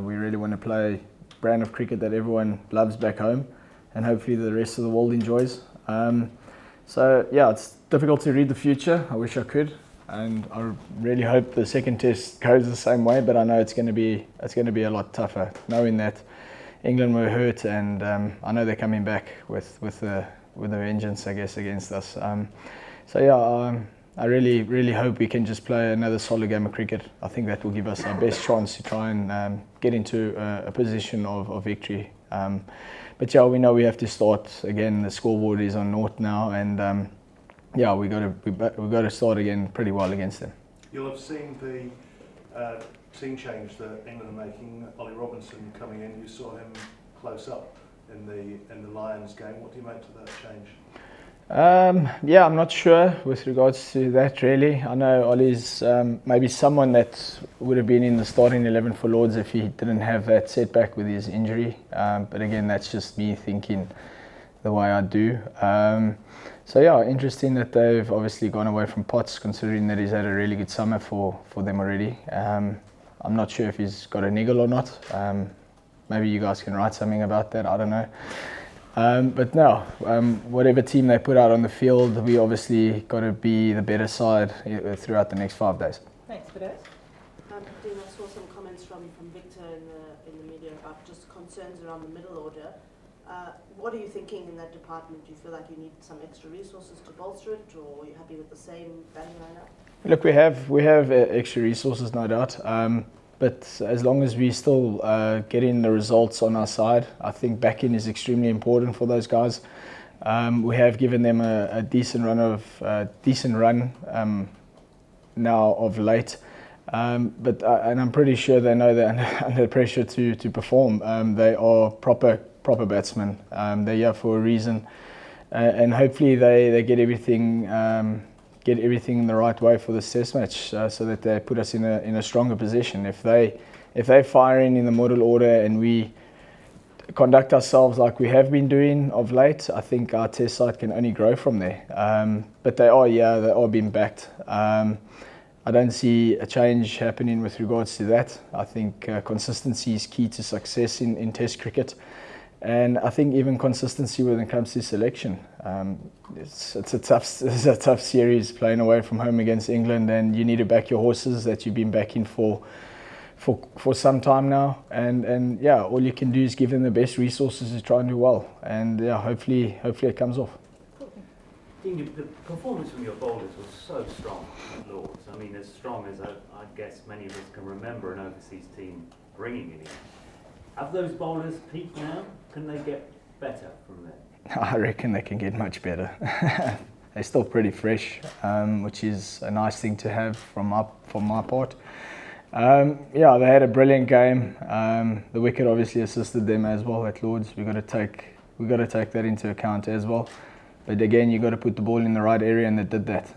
We really want to play a brand of cricket that everyone loves back home, and hopefully the rest of the world enjoys. So yeah, it's difficult to read the future. I wish I could, and I really hope the second test goes the same way. But I know it's going to be a lot tougher, knowing that England were hurt, and I know they're coming back with a vengeance, I guess, against us. So yeah, I really hope we can just play another solid game of cricket. I think that will give us our best chance to try and get into a position of victory. But yeah, we know we have to start again. The scoreboard is on naught now, and yeah, we got to start again pretty well against them. You'll have seen the team change that England are making. Ollie Robinson coming in. You saw him close up in the Lions game. What do you make to that change? Yeah, I'm not sure with regards to that really. I know Ollie's maybe someone that would have been in the starting 11 for Lords if he didn't have that setback with his injury. But again, that's just me thinking the way I do. So yeah, interesting that they've obviously gone away from Potts, considering that he's had a really good summer for them already. I'm not sure if he's got a niggle or not. Maybe you guys can write something about that, I don't know. But no, whatever team they put out on the field, we obviously got to be the better side throughout the next 5 days. Thanks, Fidelis. Dean, I saw some comments from Victor in the media about just concerns around the middle order. What are you thinking in that department? Do you feel like you need some extra resources to bolster it, or are you happy with the same batting lineup? Look, we have extra resources, no doubt. But as long as we still getting the results on our side, I think backing is extremely important for those guys. We have given them a decent run now of late, but and I'm pretty sure they know they're under pressure to perform. They are proper batsmen. They're here for a reason, and hopefully they get everything. Get everything in the right way for this test match, so that they put us in a stronger position. If they fire in the middle order and we conduct ourselves like we have been doing of late, I think our test side can only grow from there. But they are being backed. I don't see a change happening with regards to that. I think consistency is key to success in test cricket. And I think even consistency when it comes to selection. It's a tough series playing away from home against England, and you need to back your horses that you've been backing for some time now. And yeah, all you can do is give them the best resources to try and do well. And yeah, hopefully it comes off. Dean, the performance from your bowlers was so strong at Lords. I mean, as strong as I guess many of us can remember an overseas team bringing it in. Have those bowlers peaked now? Can they get better from there? I reckon they can get much better. They're still pretty fresh, which is a nice thing to have from my part. Yeah, they had a brilliant game. The wicket obviously assisted them as well at Lords. We got to take that into account as well. But again, you got to put the ball in the right area, and they did that.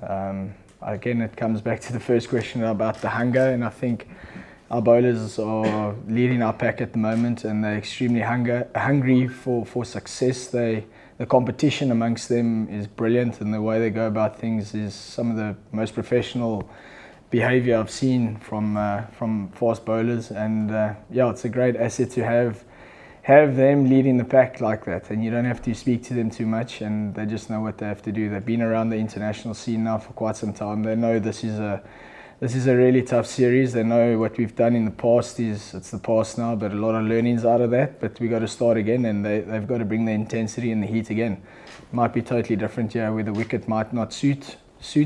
Again, it comes back to the first question about the hunger, and I think our bowlers are leading our pack at the moment, and they're extremely hungry for success. The competition amongst them is brilliant, and the way they go about things is some of the most professional behaviour I've seen from fast bowlers. And yeah, it's a great asset to have them leading the pack like that, and you don't have to speak to them too much, and they just know what they have to do. They've been around the international scene now for quite some time. They know this is a really tough series. They know what we've done in the past it's the past now, but a lot of learnings out of that. But we got to start again, and they've got to bring the intensity and the heat again. It might be totally different here, where the wicket might not suit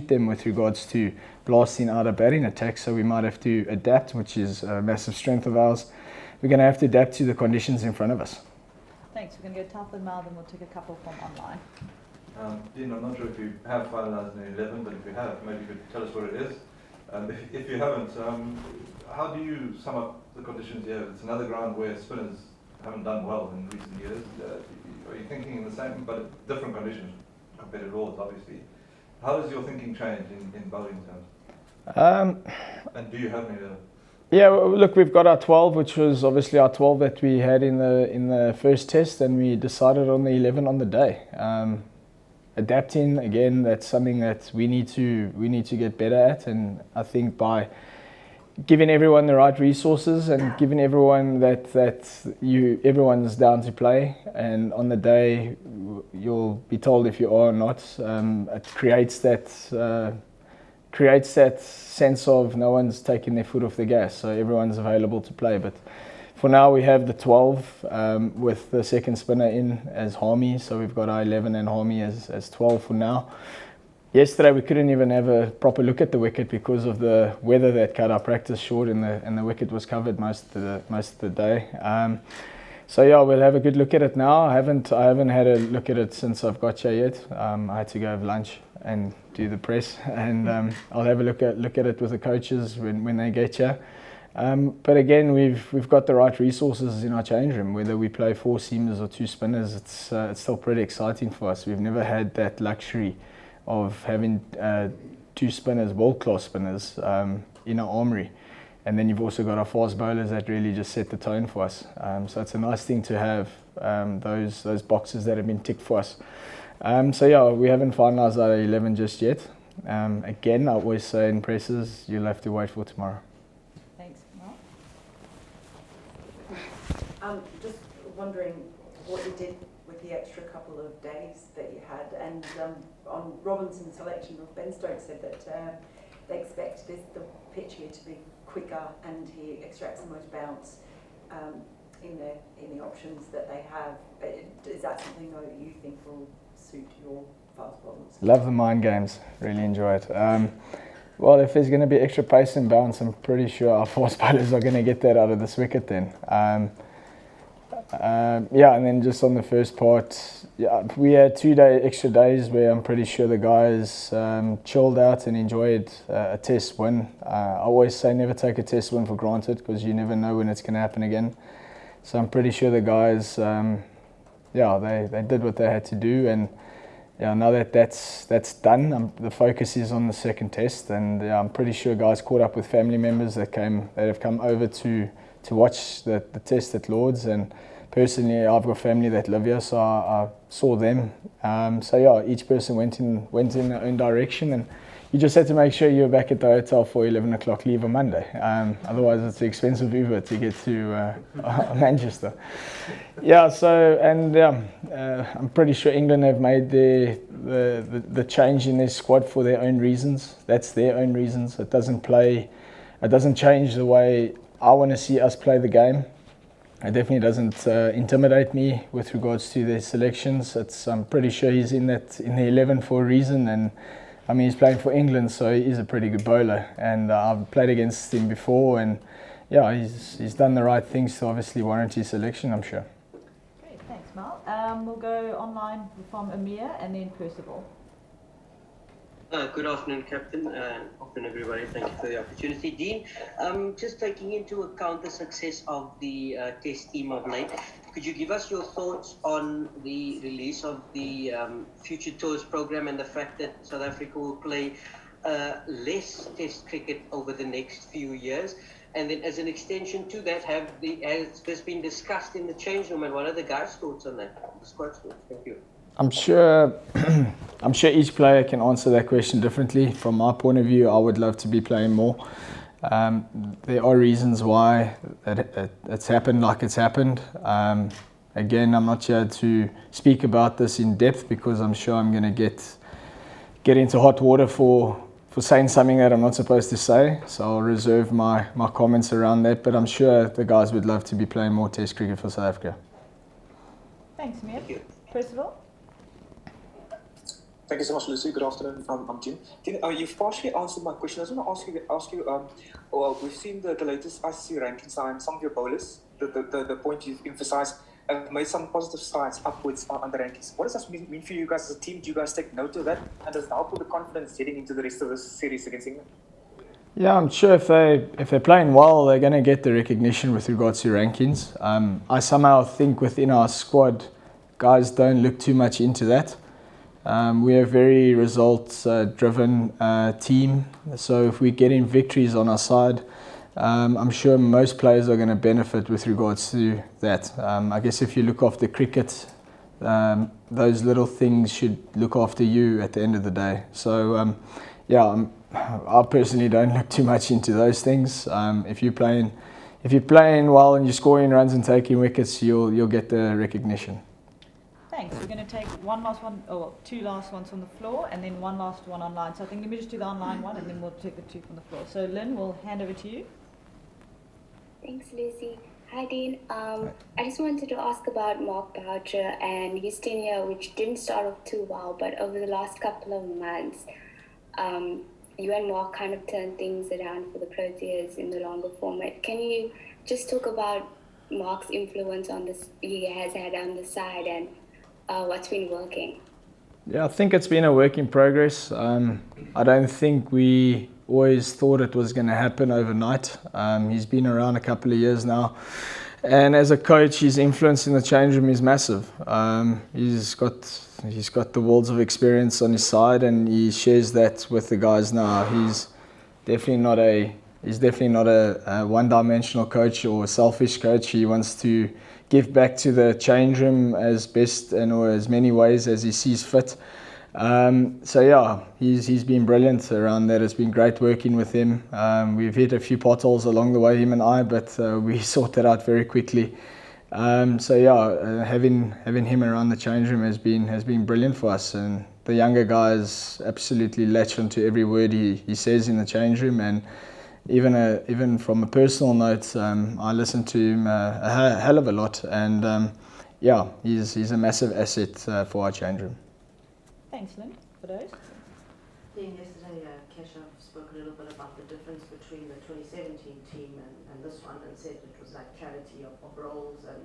them with regards to blasting out a batting attack. So we might have to adapt, which is a massive strength of ours. We're going to have to adapt to the conditions in front of us. Thanks. We're going to go top and Mal, then we'll take a couple from online. Dean, I'm not sure if you have finalised an 11, but if you have, maybe you could tell us what it is. If you haven't, how do you sum up the conditions here? It's another ground where spinners haven't done well in recent years. Are you thinking in the same, but different conditions compared to Lords, obviously? How does your thinking change in bowling terms? And do you have any? Yeah, look, we've got our 12, which was obviously our 12 that we had in the first test, and we decided on the 11 on the day. Adapting again, that's something that we need to get better at, and I think by giving everyone the right resources and giving everyone everyone's down to play, and on the day you'll be told if you are or not. It creates that sense of no one's taking their foot off the gas, so everyone's available to play. But for now we have the 12 with the second spinner in as Harmy, so we've got our 11 and Harmy as 12 for now. Yesterday we couldn't even have a proper look at the wicket because of the weather that cut our practice short, and the wicket was covered most of the day. So yeah, we'll have a good look at it now. I haven't had a look at it since I've got here yet. I had to go have lunch and do the press, and I'll have a look at it with the coaches when they get here. But again, we've got the right resources in our change room. Whether we play 4 seamers or 2 spinners, it's still pretty exciting for us. We've never had that luxury of having 2 spinners, world-class spinners, in our armoury. And then you've also got our fast bowlers that really just set the tone for us. So it's a nice thing to have those boxes that have been ticked for us. So yeah, we haven't finalised our 11 just yet. Again, I always say in presses, you'll have to wait for tomorrow. Thanks, Mark. Just wondering what you did with the extra couple of days that you had, and on Robinson's selection, Ben Stokes said that they expect the pitch here to be quicker, and he extracts the most bounce in the options that they have. Is that something that you think will suit your fast bowlers? Love the mind games, really enjoy it. Well, if there's going to be extra pace and bounce, I'm pretty sure our fast bowlers are going to get that out of this wicket then. Yeah, and then just on the first part, yeah, we had 2 extra days where I'm pretty sure the guys chilled out and enjoyed a test win. I always say never take a test win for granted, because you never know when it's going to happen again. So I'm pretty sure the guys, yeah, they did what they had to do, and yeah, now that's done, the focus is on the second test, and yeah, I'm pretty sure guys caught up with family members that have come over to watch the test at Lords, and personally I've got family that live here, so I saw them. So yeah, each person went in their own direction, and you just had to make sure you're back at the hotel for 11 o'clock leave on Monday. Otherwise it's an expensive Uber to get to Manchester. Yeah, so, and I'm pretty sure England have made the change in their squad for their own reasons. That's their own reasons. It doesn't change the way I want to see us play the game. It definitely doesn't intimidate me with regards to their selections. I'm pretty sure he's in the 11 for a reason, and I mean, he's playing for England, so he is a pretty good bowler, and I've played against him before, and yeah, he's done the right things to obviously warrant his selection, I'm sure. Great, thanks, Mark. We'll go online from Amir and then Percival. Good afternoon, Captain. Afternoon, everybody. Thank you for the opportunity. Dean, just taking into account the success of the test team of late, could you give us your thoughts on the release of the Future Tours program and the fact that South Africa will play less test cricket over the next few years? And then as an extension to that, has this been discussed in the change room, and what are the guys' thoughts on that? The squad's thoughts. Thank you. I'm sure each player can answer that question differently. From my point of view, I would love to be playing more. There are reasons why it's happened like it's happened. Again, I'm not here to speak about this in depth, because I'm sure I'm going to get into hot water for saying something that I'm not supposed to say. So I'll reserve my comments around that. But I'm sure the guys would love to be playing more Test cricket for South Africa. Thanks, Amir. Percival? Thank you so much, Lucy. Good afternoon. I'm Jim. You've partially answered my question. I just want to ask you. Well, we've seen the latest ICC ranking sign. Some of your bowlers, the point you've emphasised, have made some positive strides upwards on the rankings. What does that mean for you guys as a team? Do you guys take note of that? And does it help with the confidence heading into the rest of this series against England? Yeah, I'm sure if they're playing well, they're going to get the recognition with regards to rankings. I somehow think within our squad, guys don't look too much into that. We're a very results-driven team, so if we're getting victories on our side, I'm sure most players are going to benefit with regards to that. I guess if you look after cricket, those little things should look after you at the end of the day. So, yeah, I personally don't look too much into those things. If you're playing well and you're scoring runs and taking wickets, you'll get the recognition. Thanks. We're going to take one last one, or two last ones from the floor, and then one last one online. So I think let me just do the online one, and then we'll take the two from the floor. So Lynn, we'll hand over to you. Thanks, Lucy. Hi, Dean. I just wanted to ask about Mark Boucher and his tenure, which didn't start off too well, but over the last couple of months, you and Mark kind of turned things around for the Proteas in the longer format. Can you just talk about Mark's influence on this he has had on the side and what's been working? Yeah, I think it's been a work in progress. I don't think we always thought it was going to happen overnight. He's been around a couple of years now, and as a coach, his influence in the change room is massive. He's got the worlds of experience on his side, and he shares that with the guys now. He's definitely not a one-dimensional coach or a selfish coach. He wants to give back to the change room as best and or as many ways as he sees fit. So yeah, he's been brilliant around that. It's been great working with him. We've hit a few potholes along the way, him and I, but we sorted that out very quickly. So yeah, having him around the change room has been brilliant for us, and the younger guys absolutely latch onto every word he says in the change room. And even from a personal note, I listen to him a hell of a lot, and yeah, he's a massive asset for our change room. Thanks, Lynn, for those. Dean, yesterday Keshav spoke a little bit about the difference between the 2017 team and this one, and said it was like clarity of roles and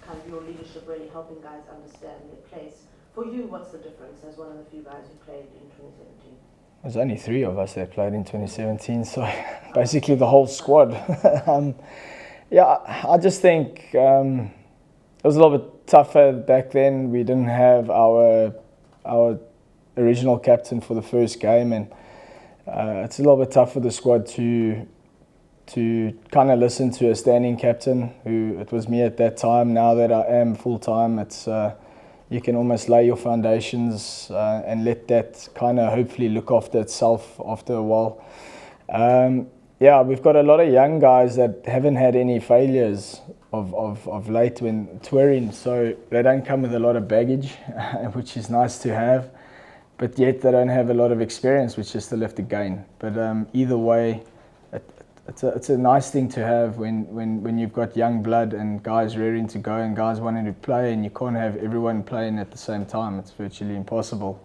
kind of your leadership really helping guys understand their place. For you, what's the difference as one of the few guys who played in 2017? There's only 3 of us that played in 2017, so basically the whole squad. Yeah, I just think it was a little bit tougher back then. We didn't have our original captain for the first game, and it's a little bit tough for the squad to kind of listen to a standing captain, who it was me at that time. Now that I am full-time, it's you can almost lay your foundations and let that kind of hopefully look after itself after a while. Yeah, we've got a lot of young guys that haven't had any failures of late when touring, so they don't come with a lot of baggage, which is nice to have, but yet they don't have a lot of experience, which is still left to gain. But either way, it's a nice thing to have when you've got young blood and guys rearing to go and guys wanting to play, and you can't have everyone playing at the same time. It's virtually impossible.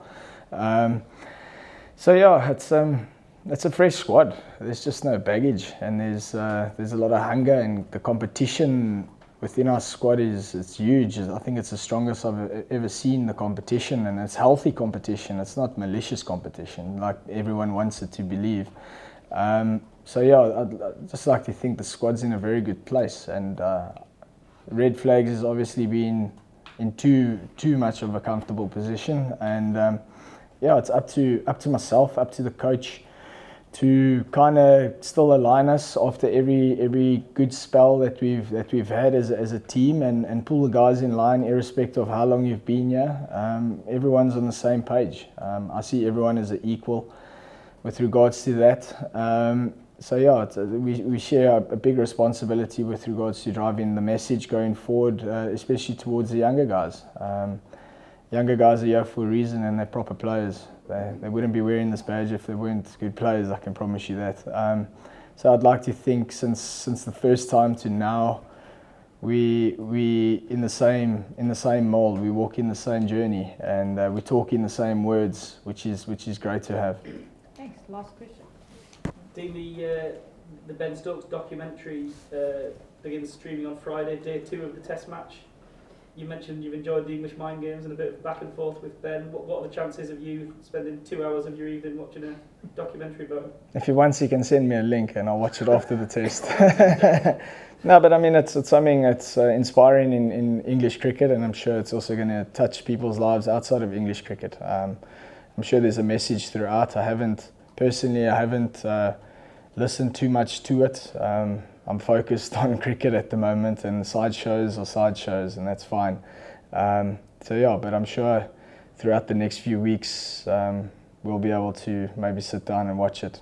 So yeah, it's a fresh squad. There's just no baggage, and there's a lot of hunger, and the competition within our squad it's huge. I think it's the strongest I've ever seen the competition, and it's healthy competition. It's not malicious competition like everyone wants it to believe. So yeah, I'd just like to think the squad's in a very good place, and Red Flags has obviously been in too much of a comfortable position, and yeah, it's up to myself, up to the coach, to kind of still align us after every good spell that we've had as a team, and pull the guys in line irrespective of how long you've been here. Everyone's on the same page. I see everyone as an equal with regards to that. So yeah, we share a big responsibility with regards to driving the message going forward, especially towards the younger guys. Younger guys are here for a reason, and they're proper players. They wouldn't be wearing this badge if they weren't good players, I can promise you that. So I'd like to think since the first time to now, we in the same mold. We walk in the same journey, and we talk in the same words, which is great to have. Thanks. Last question. Dean, the Ben Stokes documentary begins streaming on Friday, day 2 of the Test match. You mentioned you've enjoyed the English mind games and a bit of back and forth with Ben. What are the chances of you spending 2 hours of your evening watching a documentary about him? If you want, you can send me a link and I'll watch it after the test. No, but I mean, it's something that's inspiring in English cricket, and I'm sure it's also going to touch people's lives outside of English cricket. I'm sure there's a message throughout. I haven't listened too much to it. I'm focused on cricket at the moment, and sideshows are sideshows, and that's fine. So yeah, but I'm sure throughout the next few weeks, we'll be able to maybe sit down and watch it.